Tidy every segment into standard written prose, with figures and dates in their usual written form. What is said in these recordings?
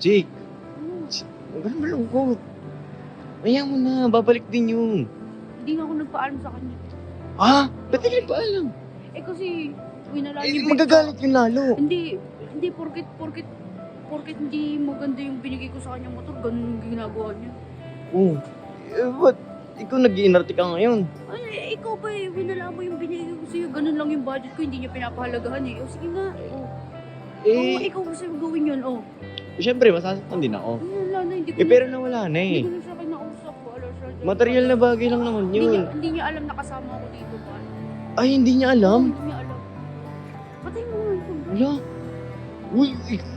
Jake, Ano? huwag ka na malungkot. Ayaw mo na, babalik din yun. Hindi nga ako nagpaalam sa kanya. Ha? Ba't hindi pa alam? Eh kasi, winala Eh, yung magagalit yun lalo. Hindi, porket hindi maganda yung binigay ko sa kanyang motor, ganun yung ginagawa niya. Oh, ba't ikaw nag-iinarte ka ngayon? Ay, ikaw ba eh, winala mo yung binigay ko sa'yo, ganun lang yung budget ko, hindi niya pinapahalagahan eh. O sige nga, ikaw gusto yung gawin yun, Siyempre, masasaktan din ako. Wala na, hindi ko Pero nawala na hindi eh. ko na siya kinausap, wala siya. Material na bagay lang naman yun. Hindi niya alam na kasama ako dito, man. Ay, hindi niya alam. Hindi niya alam. Patay mo nga ito, bro. Wala. Uy,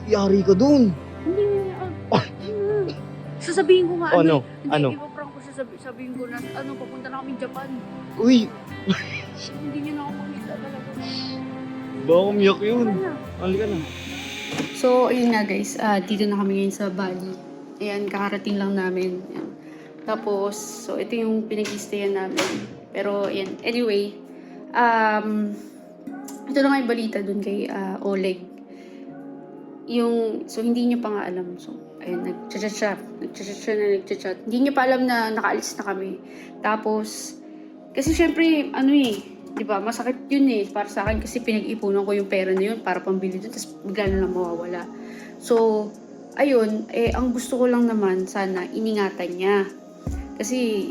yari ka dun. Hindi niya alam. Sasabihin ko nga, Ano? Hindi, Ano? ipaprank ko siya, sabihin ko na, papunta na kami Japan. Uy, Hindi niya na ako makita talaga. baka umiyak yun. Wala na. Halika na. So, ayun nga guys, dito na kami ngayon sa Bali. Ayan, kakarating lang namin. Ayan. Tapos, so ito yung pinag-i-stayan namin. Pero, ayan, anyway, ito na nga yung balita dun kay Oleg. So hindi niya pa nga alam. So, ayun, nagchat-chat. Hindi niya pa alam na nakaalis na kami. Tapos, kasi syempre, di ba, masakit yun eh, para sa akin kasi pinag-ipunan ko yung pera na yun para pambili doon, tapos bigla na lang mawawala. So, ayun, ang gusto ko lang naman, sana iningatan niya. Kasi,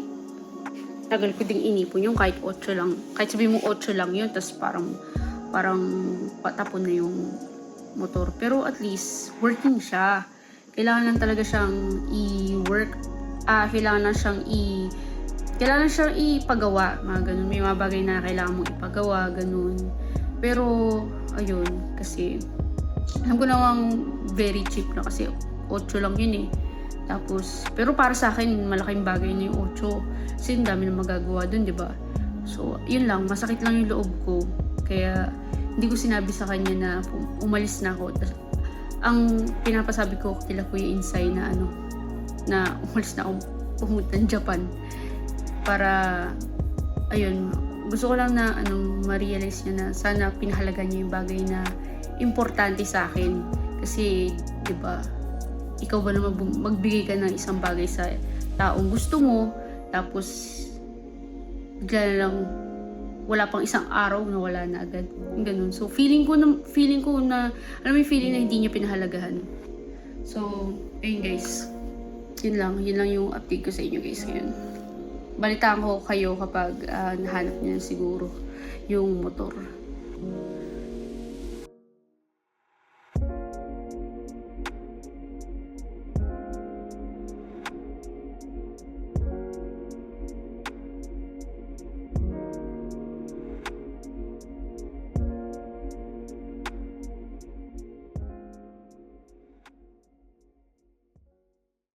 tagal ko ding inipon yung kahit 8 lang. Kahit sabihin mo 8 lang yun, tapos parang patapon na yung motor. Pero at least, working siya. Kailangan lang talaga siyang i-work. Kailangan siyang ipagawa, mga ganun. May mga bagay na kailangan mong ipagawa, ganun. Pero, ayun, kasi, alam ko namang very cheap na kasi 8 lang yun eh. Tapos, pero para sa akin, malaking bagay na yung 8. Kasi ang dami na magagawa dun, di ba? So, yun lang, masakit lang yung loob ko. Kaya, hindi ko sinabi sa kanya na umalis na ako. Ang pinapasabi ko kila Kuya Insay na na umalis na ako pumunta ng Japan. Para, ayun, gusto ko lang na ma-realize niya na sana pinahalaga niya yung bagay na importante sa akin. Kasi, di ba, ikaw ba naman magbigay ka ng isang bagay sa taong gusto mo, tapos bigla na lang wala pang isang araw na wala na agad. Ganun. So, feeling ko na, alam mo yung feeling na hindi niya pinahalagahan. So, ayun guys. Yun lang yung update ko sa inyo guys ngayon. Balitaan ko kayo kapag nahanap niyo na siguro yung motor.